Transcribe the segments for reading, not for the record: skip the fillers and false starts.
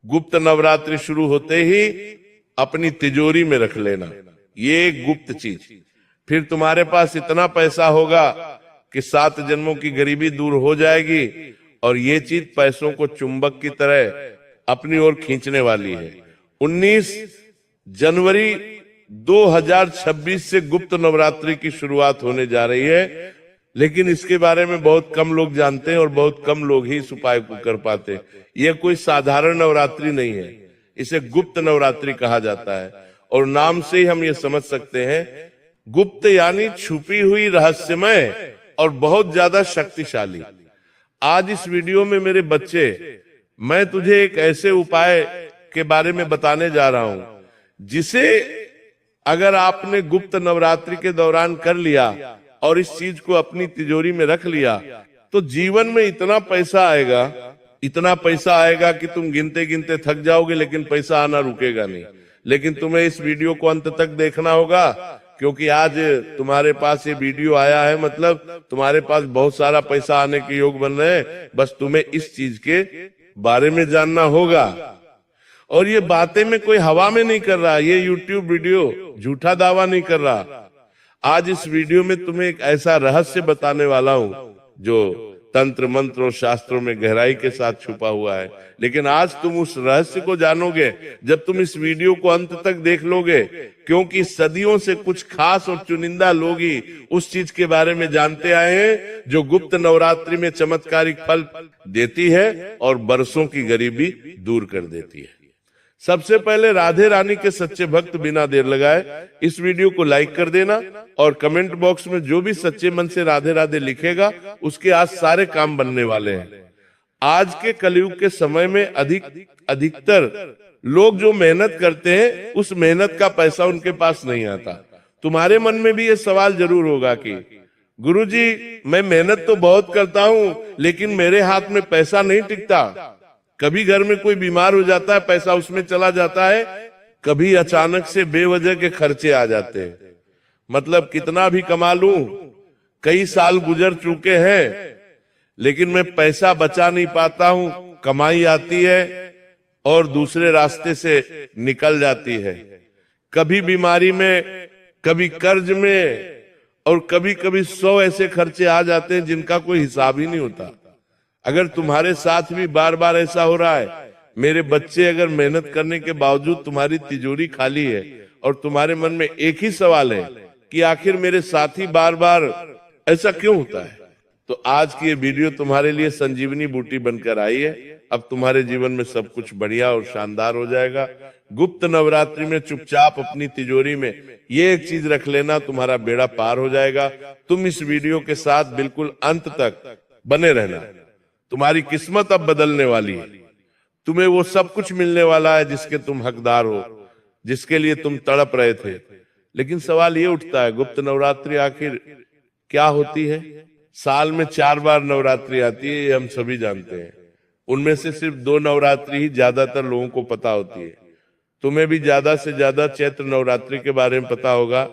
गुप्त नवरात्रि शुरू होते ही अपनी तिजोरी में रख लेना, ये एक गुप्त चीज। फिर तुम्हारे पास इतना पैसा होगा कि 7 जन्मों की गरीबी दूर हो जाएगी, और ये चीज पैसों को चुंबक की तरह अपनी ओर खींचने वाली है। 19 जनवरी 2026 से गुप्त नवरात्रि की शुरुआत होने जा रही है, लेकिन इसके बारे में बहुत कम लोग जानते हैं और बहुत कम लोग ही इस उपाय को कर पाते। यह कोई साधारण नवरात्रि नहीं है, इसे गुप्त नवरात्रि कहा जाता है। और नाम से ही हम ये समझ सकते हैं, गुप्त यानी छुपी हुई, रहस्यमय और बहुत ज्यादा शक्तिशाली। आज इस वीडियो में मेरे बच्चे, मैं तुझे एक ऐसे उपाय के बारे में बताने जा रहा हूं जिसे अगर आपने गुप्त नवरात्रि के दौरान कर लिया और इस चीज को अपनी तिजोरी में रख लिया, तो जीवन में इतना पैसा आएगा कि तुम गिनते गिनते थक जाओगे, लेकिन पैसा आना रुकेगा नहीं। लेकिन तुम्हें इस वीडियो को अंत तक देखना होगा, क्योंकि आज तुम्हारे पास ये वीडियो आया है, मतलब तुम्हारे पास बहुत सारा पैसा आने के योग बन रहे हैं। बस तुम्हें इस चीज के बारे में जानना होगा। और ये बातें में कोई हवा में नहीं कर रहा, ये यूट्यूब वीडियो झूठा दावा नहीं कर रहा। आज इस वीडियो में तुम्हें एक ऐसा रहस्य बताने वाला हूं जो तंत्र मंत्र और शास्त्रों में गहराई के साथ छुपा हुआ है। लेकिन आज तुम उस रहस्य को जानोगे जब तुम इस वीडियो को अंत तक देख लोगे, क्योंकि सदियों से कुछ खास और चुनिंदा लोग ही उस चीज के बारे में जानते आए हैं जो गुप्त नवरात्रि में चमत्कारिक फल देती है और बरसों की गरीबी दूर कर देती है। सबसे पहले राधे रानी के सच्चे भक्त बिना देर लगाए इस वीडियो को लाइक कर देना, और कमेंट बॉक्स में जो भी सच्चे मन से राधे राधे लिखेगा उसके आज सारे काम बनने वाले हैं। आज के कलयुग के समय में अधिकतर लोग जो मेहनत करते हैं, उस मेहनत का पैसा उनके पास नहीं आता। तुम्हारे मन में भी ये सवाल जरूर होगा कि गुरुजी, मैं मेहनत तो बहुत करता हूं, लेकिन मेरे हाथ में पैसा नहीं टिकता। कभी घर में कोई बीमार हो जाता है, पैसा उसमें चला जाता है, कभी अचानक से बेवजह के खर्चे आ जाते हैं। मतलब कितना भी कमा लूं, कई साल गुजर चुके हैं, लेकिन मैं पैसा बचा नहीं पाता हूं। कमाई आती है और दूसरे रास्ते से निकल जाती है, कभी बीमारी में, कभी कर्ज में, और कभी कभी 100 ऐसे खर्चे आ जाते हैं जिनका कोई हिसाब ही नहीं होता। अगर तुम्हारे साथ भी बार बार ऐसा हो रहा है, मेरे बच्चे, अगर मेहनत करने के बावजूद तुम्हारी तिजोरी खाली है और तुम्हारे मन में एक ही सवाल है कि आखिर मेरे साथी बार बार ऐसा क्यों होता है, तो आज की ये वीडियो तुम्हारे लिए संजीवनी बूटी बनकर आई है। अब तुम्हारे जीवन में सब कुछ बढ़िया और शानदार हो जाएगा। गुप्त नवरात्रि में चुपचाप अपनी तिजोरी में ये एक चीज रख लेना, तुम्हारा बेड़ा पार हो जाएगा। तुम इस वीडियो के साथ बिल्कुल अंत तक बने रहना, तुम्हारी किस्मत अब बदलने वाली है। तुम्हें वो सब कुछ मिलने वाला है जिसके तुम हकदार हो, जिसके लिए तुम तड़प रहे थे। लेकिन सवाल ये उठता है, गुप्त नवरात्रि आखिर क्या होती है? साल में 4 बार नवरात्रि आती है, ये हम सभी जानते हैं। उनमें से सिर्फ 2 नवरात्रि ही ज्यादातर लोगों को पता होती है। तुम्हें भी ज्यादा से ज्यादा चैत्र नवरात्रि के बारे में पता होगा,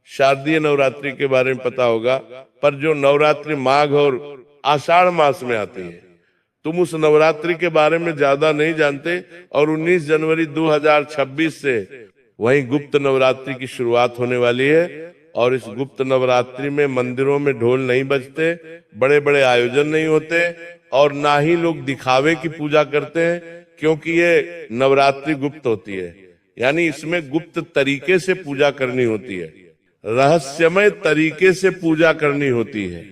शारदीय नवरात्रि के बारे में पता होगा, पर जो नवरात्रि माघ और आषाढ़ मास में आती है, तुम उस नवरात्रि के बारे में ज्यादा नहीं जानते। और 19 जनवरी 2026 से वहीं गुप्त नवरात्रि की शुरुआत होने वाली है। और इस गुप्त नवरात्रि में मंदिरों में ढोल नहीं बजते, बड़े बड़े आयोजन नहीं होते, और ना ही लोग दिखावे की पूजा करते हैं, क्योंकि ये नवरात्रि गुप्त होती है। यानी इसमें गुप्त तरीके से पूजा करनी होती है, रहस्यमय तरीके से पूजा करनी होती है।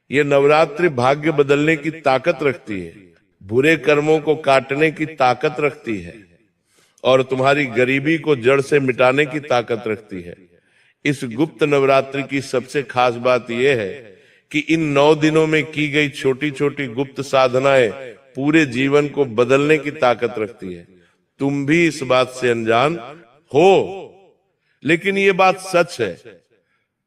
ये नवरात्रि भाग्य बदलने की ताकत रखती है, बुरे कर्मों को काटने की ताकत रखती है, और तुम्हारी गरीबी को जड़ से मिटाने की ताकत रखती है। इस गुप्त नवरात्रि की सबसे खास बात यह है कि इन 9 दिनों में की गई छोटी छोटी गुप्त साधनाएं पूरे जीवन को बदलने की ताकत रखती है। तुम भी इस बात से अनजान हो, लेकिन ये बात सच है।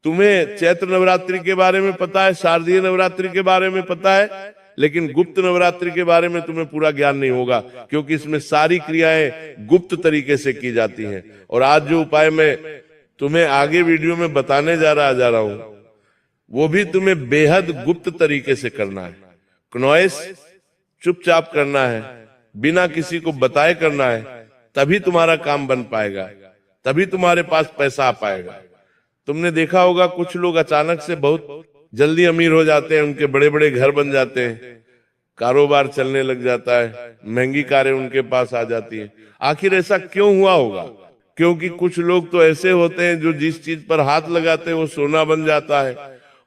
तुम्हें चैत्र नवरात्रि के बारे में पता है, शारदीय नवरात्रि के बारे में पता है, लेकिन गुप्त नवरात्रि के बारे में तुम्हें पूरा ज्ञान नहीं होगा, क्योंकि इसमें सारी क्रियाएं गुप्त तरीके से की जाती हैं। और आज जो उपाय मैं तुम्हें आगे वीडियो में बताने जा रहा हूं, वो भी तुम्हें बेहद गुप्त तरीके से करना है। क्नॉइस चुपचाप करना है, बिना किसी को बताए करना है, तभी तुम्हारा काम बन पाएगा, तभी तुम्हारे पास पैसा आ पाएगा। तुमने देखा होगा कुछ लोग अचानक से बहुत जल्दी अमीर हो जाते हैं, उनके बड़े बड़े घर बन जाते हैं, कारोबार चलने लग जाता है, महंगी कारें उनके पास आ जाती है। आखिर ऐसा क्यों हुआ होगा? क्योंकि कुछ लोग तो ऐसे होते हैं जो जिस चीज पर हाथ लगाते हैं वो सोना बन जाता है,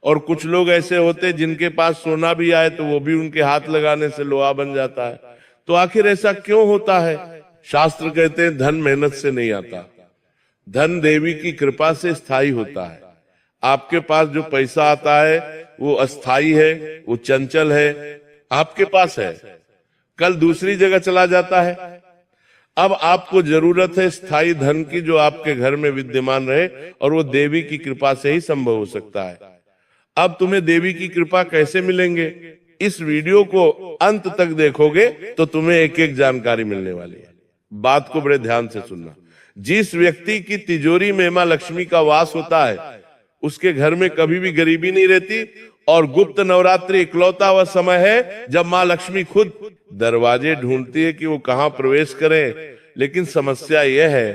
और कुछ लोग ऐसे होते हैं जिनके पास सोना भी आए तो वो भी उनके हाथ लगाने से लोहा बन जाता है। तो आखिर ऐसा क्यों होता है? शास्त्र कहते हैं धन मेहनत से नहीं आता, धन देवी की कृपा से स्थायी होता है। आपके पास जो पैसा आता है वो अस्थाई है, वो चंचल है, आपके पास है, कल दूसरी जगह चला जाता है। अब आपको जरूरत है स्थायी धन की जो आपके घर में विद्यमान रहे, और वो देवी की कृपा से ही संभव हो सकता है। अब तुम्हें देवी की कृपा कैसे मिलेंगे? इस वीडियो को अंत तक देखोगे तो तुम्हें एक एक जानकारी मिलने वाली है। बात को बड़े ध्यान से सुनना। जिस व्यक्ति की तिजोरी में मां लक्ष्मी का वास होता है उसके घर में कभी भी गरीबी नहीं रहती, और गुप्त नवरात्रि इकलौता वह समय है जब मां लक्ष्मी खुद दरवाजे ढूंढती है कि वो कहां प्रवेश करें। लेकिन समस्या यह है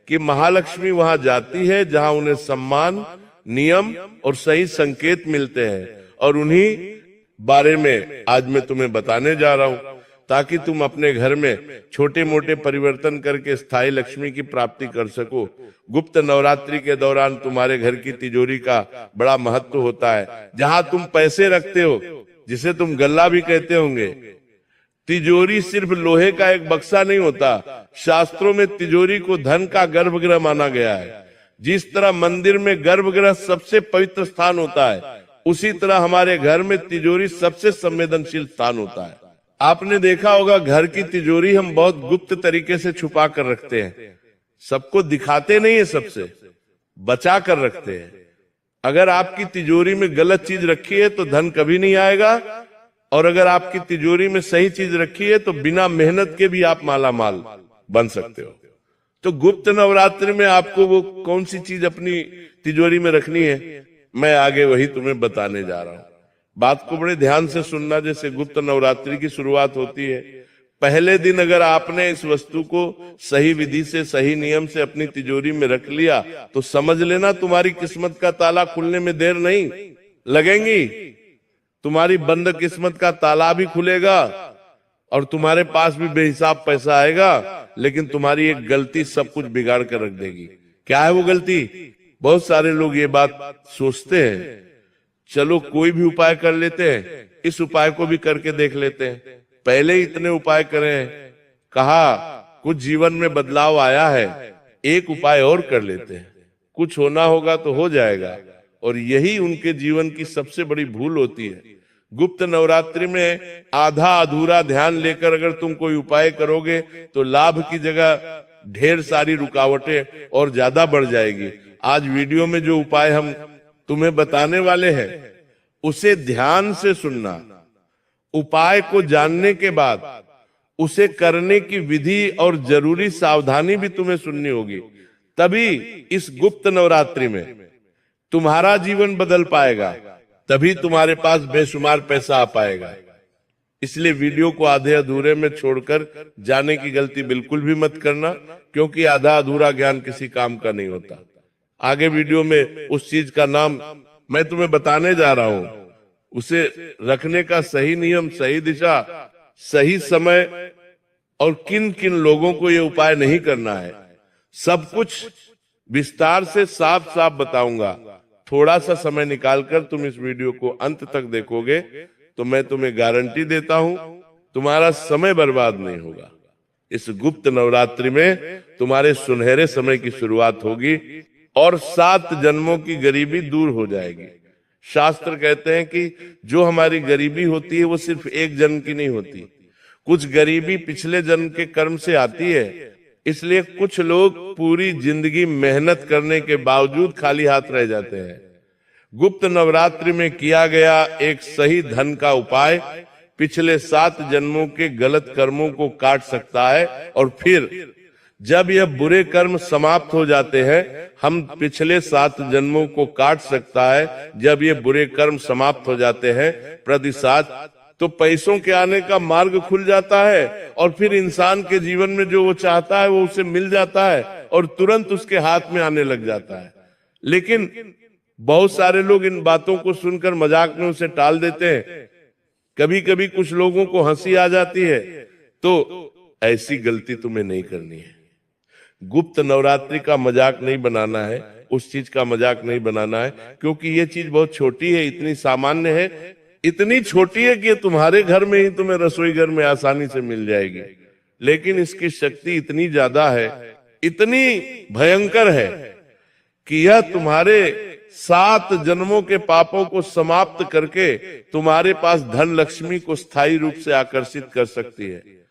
कि महालक्ष्मी वहां जाती है जहां उन्हें सम्मान, नियम और सही संकेत मिलते हैं, और उन्हीं बारे में आज मैं तुम्हें बताने जा रहा हूं, ताकि तुम अपने घर में छोटे मोटे परिवर्तन करके स्थायी लक्ष्मी की प्राप्ति कर सको। गुप्त नवरात्रि के दौरान तुम्हारे घर की तिजोरी का बड़ा महत्व होता है। जहां तुम पैसे रखते हो, जिसे तुम गल्ला भी कहते होंगे, तिजोरी सिर्फ लोहे का एक बक्सा नहीं होता। शास्त्रों में तिजोरी को धन का गर्भगृह माना गया है। जिस तरह मंदिर में गर्भगृह सबसे पवित्र स्थान होता है, उसी तरह हमारे घर में तिजोरी सबसे संवेदनशील स्थान होता है। आपने देखा होगा घर की तिजोरी हम बहुत गुप्त तरीके से छुपा कर रखते हैं, सबको दिखाते नहीं है, सबसे बचा कर रखते हैं। अगर आपकी तिजोरी में गलत चीज रखी है तो धन कभी नहीं आएगा, और अगर आपकी तिजोरी में सही चीज रखी है तो बिना मेहनत के भी आप माला माल बन सकते हो। तो गुप्त नवरात्रि में आपको वो कौन सी चीज अपनी तिजोरी में रखनी है, मैं आगे वही तुम्हें बताने जा रहा हूं। बात को बड़े ध्यान से सुनना। जैसे गुप्त नवरात्रि की शुरुआत होती है, पहले दिन अगर आपने इस वस्तु को सही विधि से, सही नियम से अपनी तिजोरी में रख लिया तो समझ लेना तुम्हारी किस्मत का ताला खुलने में देर नहीं लगेगी। तुम्हारी बंद किस्मत का ताला भी खुलेगा और तुम्हारे पास भी बेहिसाब पैसा आएगा, लेकिन तुम्हारी एक गलती सब कुछ बिगाड़ कर रख देगी। क्या है वो गलती? बहुत सारे लोग ये बात सोचते हैं, चलो कोई भी उपाय कर लेते हैं, इस उपाय को भी करके देख लेते हैं। पहले ही इतने उपाय करें, कहा कुछ जीवन में बदलाव आया है, एक उपाय और कर लेते हैं, कुछ होना होगा तो हो जाएगा। और यही उनके जीवन की सबसे बड़ी भूल होती है। गुप्त नवरात्रि में आधा अधूरा ध्यान लेकर अगर तुम कोई उपाय करोगे तो लाभ की जगह ढेर सारी रुकावटें और ज्यादा बढ़ जाएगी। आज वीडियो में जो उपाय हम तुम्हें बताने वाले हैं उसे ध्यान से सुनना। उपाय को जानने के बाद उसे करने की विधि और जरूरी सावधानी भी तुम्हें सुननी होगी, तभी इस गुप्त नवरात्रि में तुम्हारा जीवन बदल पाएगा, तभी तुम्हारे पास बेशुमार पैसा आ पाएगा। इसलिए वीडियो को आधे अधूरे में छोड़कर जाने की गलती बिल्कुल भी मत करना, क्योंकि आधा अधूरा ज्ञान किसी काम का नहीं होता। आगे वीडियो में उस चीज का नाम मैं तुम्हें बताने जा रहा हूं, उसे रखने का सही नियम, सही दिशा, सही समय और किन किन लोगों को ये उपाय नहीं करना है, सब कुछ विस्तार से साफ साफ बताऊंगा। थोड़ा सा समय निकालकर तुम इस वीडियो को अंत तक देखोगे तो मैं तुम्हें गारंटी देता हूं तुम्हारा समय बर्बाद नहीं होगा। इस गुप्त नवरात्रि में तुम्हारे सुनहरे समय की शुरुआत होगी और 7 जन्मों की गरीबी दूर हो जाएगी। शास्त्र कहते हैं कि जो हमारी गरीबी होती है वो सिर्फ एक जन्म की नहीं होती, कुछ गरीबी पिछले जन्म के कर्म से आती है। इसलिए कुछ लोग पूरी जिंदगी मेहनत करने के बावजूद खाली हाथ रह जाते हैं। गुप्त नवरात्रि में किया गया एक सही धन का उपाय पिछले 7 जन्मों के गलत कर्मों को काट सकता है, और फिर जब यह बुरे कर्म समाप्त हो जाते हैं, हम पिछले 7 जन्मों को काट सकता है। जब ये बुरे कर्म समाप्त हो जाते हैं, प्रति 7 तो पैसों के आने का मार्ग खुल जाता है और फिर इंसान के जीवन में जो वो चाहता है वो उसे मिल जाता है और तुरंत उसके हाथ में आने लग जाता है। लेकिन बहुत सारे लोग इन बातों को सुनकर मजाक में उसे टाल देते हैं। कभी कभी कुछ लोगों को हंसी आ जाती है, तो ऐसी गलती तुम्हें नहीं करनी है। गुप्त नवरात्रि का मजाक नहीं बनाना है, उस चीज का मजाक नहीं बनाना है, क्योंकि ये चीज बहुत छोटी है, इतनी सामान्य है, इतनी छोटी है कि तुम्हारे घर में ही तुम्हें रसोई घर में आसानी से मिल जाएगी। लेकिन इसकी शक्ति इतनी ज्यादा है, इतनी भयंकर है कि यह तुम्हारे 7 जन्मों के पापों को समाप्त करके तुम्हारे पास धन लक्ष्मी को स्थायी रूप से आकर्षित कर सकती है।